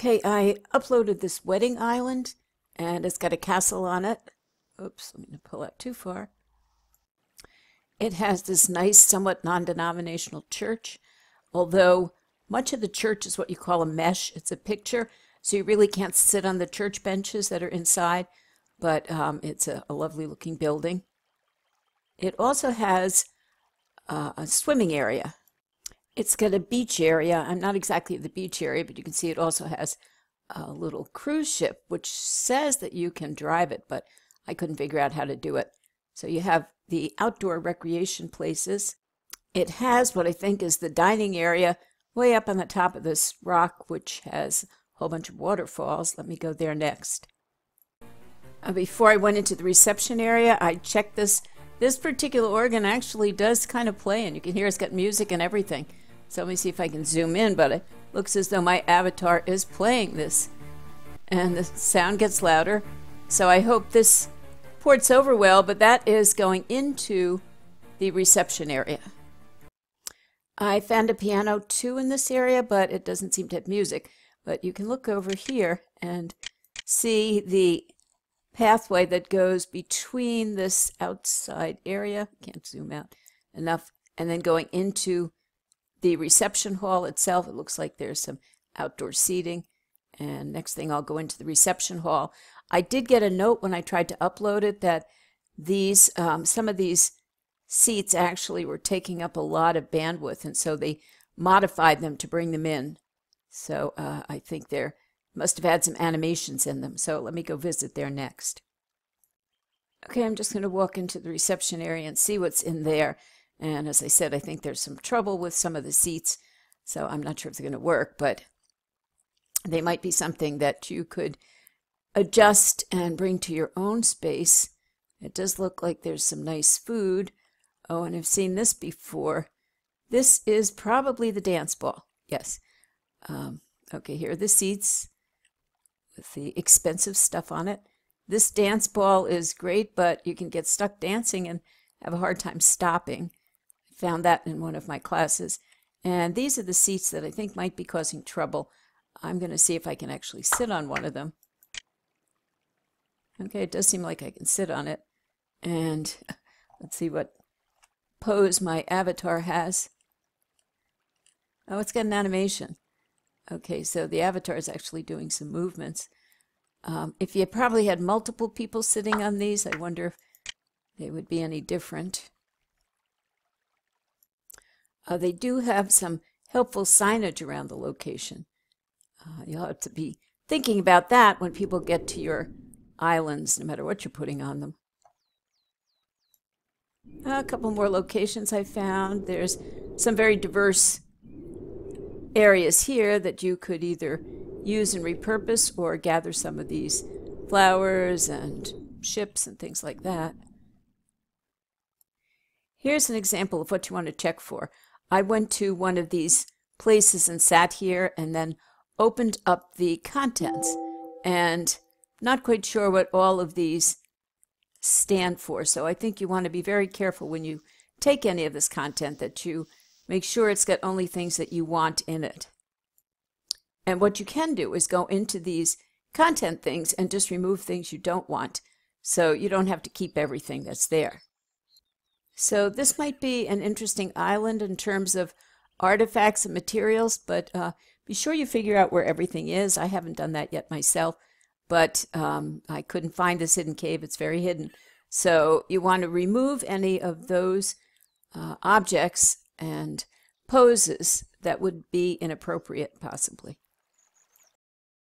Okay, I uploaded this wedding island and it's got a castle on it. Oops, let me not pull out too far. It has this nice, somewhat non-denominational church, although much of the church is what you call a mesh. It's a picture, so you really can't sit on the church benches that are inside, but it's a lovely looking building. It also has a swimming area. It's got a beach area. I'm not exactly at the beach area, but you can see it also has a little cruise ship, which says that you can drive it, but I couldn't figure out how to do it. So you have the outdoor recreation places. It has what I think is the dining area way up on the top of this rock, which has a whole bunch of waterfalls. Let me go there next. Before I went into the reception area, I checked this. This particular organ actually does kind of play, and you can hear it's got music and everything. So let me see if I can zoom in, but it looks as though my avatar is playing this. And the sound gets louder. So I hope this ports over well, but that is going into the reception area. I found a piano too in this area, but it doesn't seem to have music. But you can look over here and see the pathway that goes between this outside area. Can't zoom out enough. And then going into the reception hall itself. It looks like there's some outdoor seating. And next thing I'll go into the reception hall. I did get a note when I tried to upload it that these some of these seats actually were taking up a lot of bandwidth, and so they modified them to bring them in. So I think there must have had some animations in them. So let me go visit there next. Okay, I'm just going to walk into the reception area and see what's in there. And as I said, I think there's some trouble with some of the seats, so I'm not sure if they're going to work, but they might be something that you could adjust and bring to your own space. It does look like there's some nice food. Oh, and I've seen this before. This is probably the dance ball. Yes. Okay, here are the seats with the expensive stuff on it. This dance ball is great, but you can get stuck dancing and have a hard time stopping. I found that in one of my classes. And these are the seats that I think might be causing trouble. I'm going to see if I can actually sit on one of them. Okay, it does seem like I can sit on it. And let's see what pose my avatar has. Oh, it's got an animation. Okay, so the avatar is actually doing some movements. If you probably had multiple people sitting on these, I wonder if they would be any different. They do have some helpful signage around the location. You'll have to be thinking about that when people get to your islands, no matter what you're putting on them. A couple more locations I found. There's some very diverse areas here that you could either use and repurpose or gather some of these flowers and ships and things like that. Here's an example of what you want to check for. I went to one of these places and sat here and then opened up the contents, and not quite sure what all of these stand for. So I think you want to be very careful when you take any of this content that you make sure it's got only things that you want in it. And what you can do is go into these content things and just remove things you don't want, so you don't have to keep everything that's there. So this might be an interesting island in terms of artifacts and materials, but be sure you figure out where everything is. I haven't done that yet myself, but I couldn't find this hidden cave. It's very hidden. So you want to remove any of those objects and poses that would be inappropriate, possibly.